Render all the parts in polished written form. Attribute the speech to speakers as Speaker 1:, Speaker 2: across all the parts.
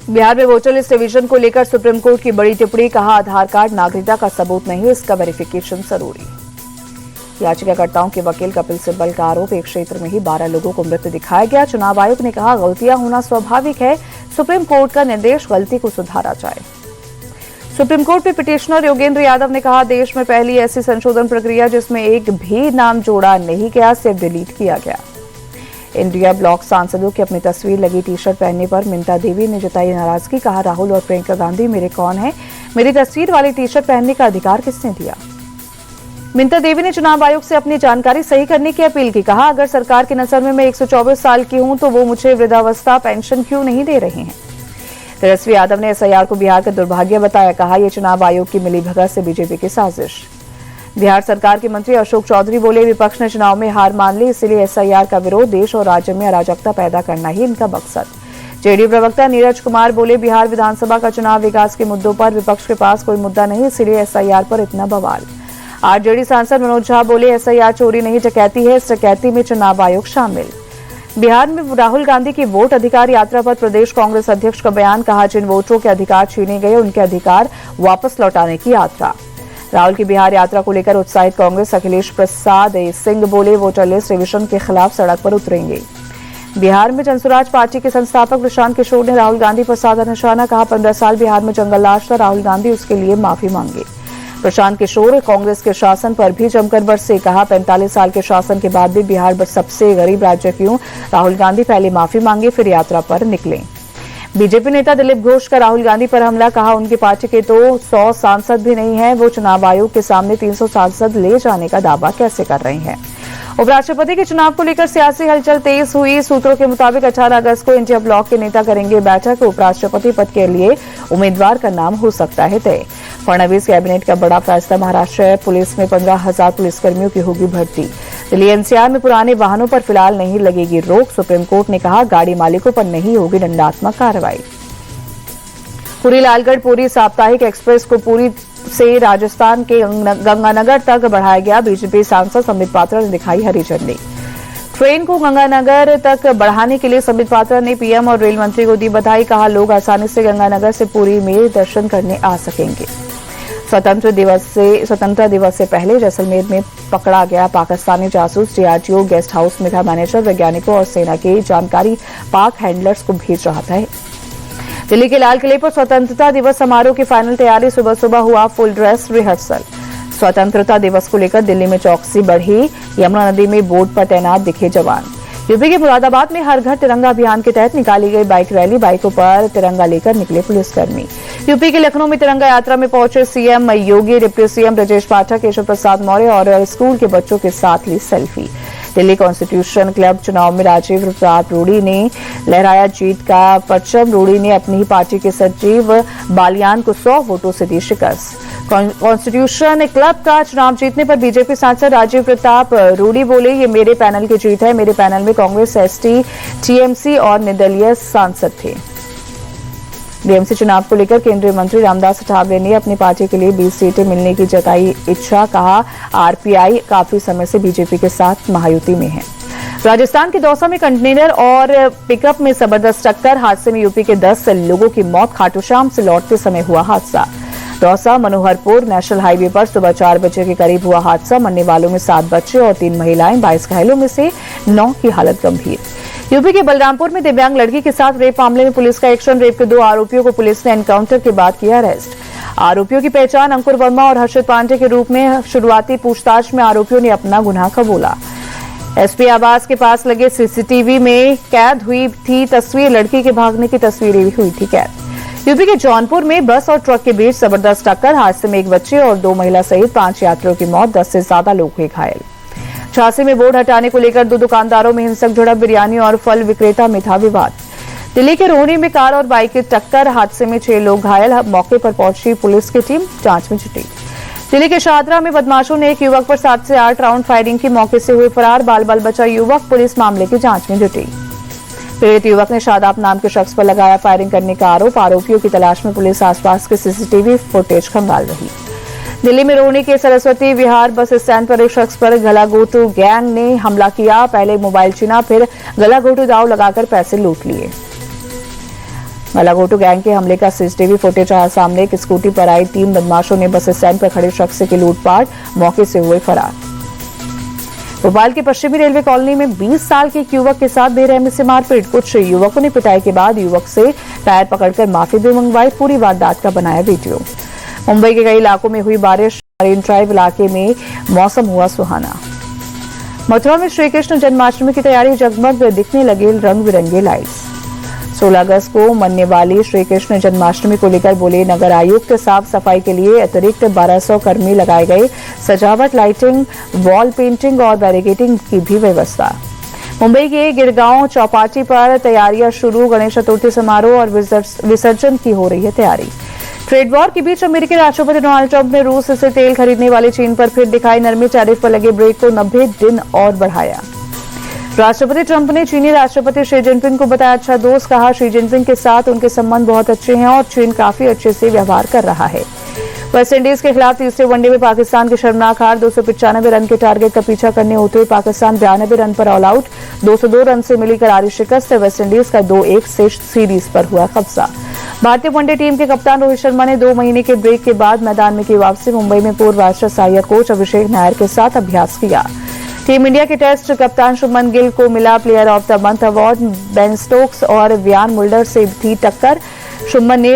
Speaker 1: बिहार में voter list revision को लेकर सुप्रीम कोर्ट की बड़ी टिप्पणी, कहा आधार कार्ड नागरिकता का सबूत नहीं, इसका वेरिफिकेशन जरूरी। याचिकाकर्ताओं के वकील कपिल सिब्बल का आरोप, एक क्षेत्र में ही 12 लोगों को मृत दिखाया गया। चुनाव आयोग ने कहा गलतियां होना स्वाभाविक है, सुप्रीम कोर्ट का निर्देश, गलती को सुधारा जाए। सुप्रीम कोर्ट में पिटिशनर योगेंद्र यादव ने कहा देश में पहली ऐसी संशोधन प्रक्रिया जिसमें एक भी नाम जोड़ा नहीं गया, सिर्फ डिलीट किया गया। इंडिया ब्लॉक सांसदों की अपनी तस्वीर लगी टी शर्ट पहनने पर मिंता देवी ने जताई नाराजगी, कहा राहुल और प्रियंका गांधी मेरे कौन है, मेरी तस्वीर वाली टी शर्ट पहनने का अधिकार किसने दिया। मिंता देवी ने चुनाव आयोग से अपनी जानकारी सही करने की अपील की, कहा अगर सरकार की नजर में मैं 124 साल की हूं तो वो मुझे वृद्धावस्था पेंशन क्यों नहीं दे रहे हैं। तेजस्वी यादव ने एसआईआर को बिहार का दुर्भाग्य बताया, कहा यह चुनाव आयोग की मिलीभगत से बीजेपी की साजिश। बिहार सरकार के मंत्री अशोक चौधरी बोले विपक्ष ने चुनाव में हार मान ली, इसलिए एसआईआर का विरोध, देश और राज्य में अराजकता पैदा करना ही इनका मकसद। जेडीयू प्रवक्ता नीरज कुमार बोले बिहार विधानसभा का चुनाव विकास के मुद्दों पर विपक्ष के पास कोई मुद्दा नहीं, इसलिए एसआईआर पर इतना बवाल। आरजेडी सांसद मनोज झा बोले एसआईआर चोरी नहीं डकैती है, इस डकैती में चुनाव आयोग शामिल। बिहार में राहुल गांधी की वोट अधिकार यात्रा पर प्रदेश कांग्रेस अध्यक्ष का बयान, कहा जिन वोटरों के अधिकार छीने गए उनके अधिकार वापस लौटाने की यात्रा। राहुल की बिहार यात्रा को लेकर उत्साहित कांग्रेस अखिलेश प्रसाद सिंह बोले वोटर लिस्ट रिवीजन के खिलाफ सड़क पर उतरेंगे। बिहार में जनसुराज पार्टी के संस्थापक प्रशांत किशोर ने राहुल गांधी पर साधा निशाना, कहा 15 साल बिहार में जंगल राज था, राहुल गांधी उसके लिए माफी मांगे। प्रशांत किशोर कांग्रेस के शासन पर भी जमकर बरसे, कहा 45 साल के शासन के बाद भी बिहार सबसे गरीब राज्य क्यों, राहुल गांधी पहले माफी मांगे फिर यात्रा पर निकले। बीजेपी नेता दिलीप घोष का राहुल गांधी पर हमला, कहा उनकी पार्टी के तो 100 सांसद भी नहीं है, वो चुनाव आयोग के सामने 300 सांसद ले जाने का दावा कैसे कर रहे हैं। उपराष्ट्रपति के चुनाव को लेकर सियासी हलचल तेज हुई, सूत्रों के मुताबिक 18 अगस्त को इंडिया ब्लॉक के नेता करेंगे बैठक, उपराष्ट्रपति पद के लिए उम्मीदवार का नाम हो सकता है तय। फडणवीस कैबिनेट का बड़ा फैसला, महाराष्ट्र पुलिस में 15,000 पुलिसकर्मियों की होगी भर्ती। दिल्ली एनसीआर में पुराने वाहनों पर फिलहाल नहीं लगेगी रोक, सुप्रीम कोर्ट ने कहा गाड़ी मालिकों पर नहीं होगी दंडात्मक कार्रवाई। पुरी लालगढ़ पुरी साप्ताहिक एक्सप्रेस को पुरी से राजस्थान के गंगानगर तक बढ़ाया गया, बीजेपी सांसद संबित पात्रा ने दिखाई हरी झंडी। ट्रेन को गंगानगर तक बढ़ाने के लिए संबित पात्रा ने पीएम और रेल मंत्री को दी बधाई, कहा लोग आसानी से गंगानगर से पुरी में दर्शन करने आ सकेंगे। स्वतंत्रता दिवस से पहले जैसलमेर में पकड़ा गया पाकिस्तानी जासूस डीआरडीओ गेस्ट हाउस में था, मैनेजर वैज्ञानिकों और सेना की जानकारी पाक हैंडलर्स को भेज रहा था। दिल्ली के लाल किले पर स्वतंत्रता दिवस समारोह की फाइनल तैयारी, सुबह सुबह हुआ फुल ड्रेस रिहर्सल। स्वतंत्रता दिवस को लेकर दिल्ली में चौकसी बढ़ी, यमुना नदी में बोट पर तैनात दिखे जवान। यूपी के मुरादाबाद में हर घर तिरंगा अभियान के तहत निकाली गई बाइक रैली, बाइकों पर तिरंगा लेकर निकले पुलिसकर्मी। यूपी के लखनऊ में तिरंगा यात्रा में पहुंचे सीएम योगी, डिप्टी सीएम ब्रजेश पाठक, केशव प्रसाद मौर्य और स्कूल के बच्चों के साथ ली सेल्फी। दिल्ली कॉन्स्टिट्यूशन क्लब चुनाव में राजीव प्रताप रूडी ने लहराया जीत का परचम, रूडी ने अपनी ही पार्टी के सचिव बालियान को 100 वोटों से दी शिकस्त। कॉन्स्टिट्यूशन क्लब का चुनाव जीतने पर बीजेपी सांसद राजीव प्रताप रूडी बोले ये मेरे पैनल की जीत है, मेरे पैनल में कांग्रेस, एसटी, टीएमसी और निर्दलीय सांसद थे। बीएमसी चुनाव को लेकर केंद्रीय मंत्री रामदास अठावले ने अपनी पार्टी के लिए 20 सीटें मिलने की जताई इच्छा, कहा आरपीआई काफी समय से बीजेपी के साथ महायुति में है। राजस्थान के दौसा में कंटेनर और पिकअप में जबरदस्त टक्कर, हादसे में यूपी के 10 लोगों की मौत, खाटूश्याम से लौटते समय हुआ हादसा। दौसा मनोहरपुर नेशनल हाईवे पर सुबह 4 बजे के करीब हुआ हादसा, मरने वालों में 7 बच्चे और 3 महिलाएं, 22 घायलों में से 9 की हालत गंभीर। यूपी के बलरामपुर में दिव्यांग लड़की के साथ रेप मामले में पुलिस का एक्शन, रेप के 2 आरोपियों को पुलिस ने एनकाउंटर के बाद किया अरेस्ट। आरोपियों की पहचान अंकुर वर्मा और हर्षित पांडे के रूप में, शुरुआती पूछताछ में आरोपियों ने अपना गुनाह कबूला। एसपी आवास के पास लगे सीसीटीवी में कैद हुई थी तस्वीर, लड़की के भागने की तस्वीरें भी हुई थी कैद। यूपी के जौनपुर में बस और ट्रक के बीच जबरदस्त टक्कर, हादसे में 1 बच्चे और 2 महिला सहित 5 यात्रियों की मौत, 10 से ज्यादा लोग हुए घायल। झांसी में बोर्ड हटाने को लेकर 2 दुकानदारों में हिंसक झड़प, बिरयानी और फल विक्रेता में था विवाद। दिल्ली के रोहनी में कार और बाइक की टक्कर, हादसे में 6 लोग घायल, मौके पर पहुंची पुलिस की टीम जांच में जुटी। दिल्ली के शाहदरा में बदमाशों ने एक युवक पर 7 से 8 राउंड फायरिंग की, मौके से हुए फरार, बाल बाल बचा युवक, पुलिस मामले की जांच में जुटी। पीड़ित युवक ने शादाब नाम के शख्स पर लगाया फायरिंग करने का आरोप, आरोपियों की तलाश में पुलिस आसपास के सीसीटीवी फुटेज खंगाल रही। दिल्ली में रोहनी के सरस्वती विहार बस स्टैंड पर एक शख्स पर गलाघोटू गैंग ने हमला किया, पहले मोबाइल छीना फिर गलाघोटू दाव लगाकर पैसे लूट लिए। गलाघोटू गैंग के हमले का सीसीटीवी फुटेज आया सामने। एक स्कूटी पर आई 3 बदमाशों ने बस स्टैंड पर खड़े शख्स की लूटपाट, मौके से हुए फरार। भोपाल के पश्चिमी रेलवे कॉलोनी में 20 साल के एक युवक के साथ बेरहमी से मारपीट। कुछ युवकों ने पिटाई के बाद युवक से टायर पकड़कर माफी भी मंगवाई। पूरी वारदात का बनाया वीडियो। मुंबई के कई इलाकों में हुई बारिश, मरीन ड्राइव इलाके में मौसम हुआ सुहाना। मथुरा में श्रीकृष्ण जन्माष्टमी की तैयारी, जगमग दिखने लगे रंग बिरंगे लाइट्स। 16 अगस्त को मनने वाली श्रीकृष्ण जन्माष्टमी को लेकर बोले नगर आयुक्त, साफ सफाई के लिए अतिरिक्त 1200 कर्मी लगाए गए। सजावट, लाइटिंग, वॉल पेंटिंग और बैरिकेडिंग की भी व्यवस्था। मुंबई के गिरगांव चौपाटी पर तैयारियां शुरू। गणेश चतुर्थी समारोह और विसर्जन की हो रही है तैयारी। ट्रेड वॉर के बीच अमेरिकी राष्ट्रपति डोनाल्ड ट्रंप ने रूस से तेल खरीदने वाले चीन पर फिर दिखाई नरमी। टैरिफ पर लगे ब्रेक को 90 दिन और बढ़ाया। राष्ट्रपति ट्रंप ने चीनी राष्ट्रपति शी जिनपिंग को बताया अच्छा दोस्त। कहा शी जिनपिंग के साथ उनके संबंध बहुत अच्छे हैं और चीन काफी अच्छे से व्यवहार कर रहा है। वेस्टइंडीज के खिलाफ तीसरे वनडे में पाकिस्तान की शर्मनाक हार। 295 रन के टारगेट का पीछा करने उतरे पाकिस्तान 92 रन पर ऑल आउट। 202 रन से मिली करारी शिकस्त। वेस्टइंडीज का 2-1 से सीरीज पर हुआ कब्जा। भारतीय वनडे टीम के कप्तान रोहित शर्मा ने 2 महीने के ब्रेक के बाद मैदान में की वापसी। मुंबई में पूर्व राष्ट्रीय सहायक कोच अभिषेक नायर के साथ अभ्यास किया। टीम इंडिया के टेस्ट कप्तान शुभमन गिल को मिला player of the month award. Ben Stokes और वियान मुल्डर से थी टक्कर। शुभमन ने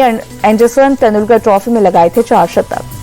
Speaker 1: एंडरसन तेंदुलकर ट्रॉफी में लगाए थे 4 शतक।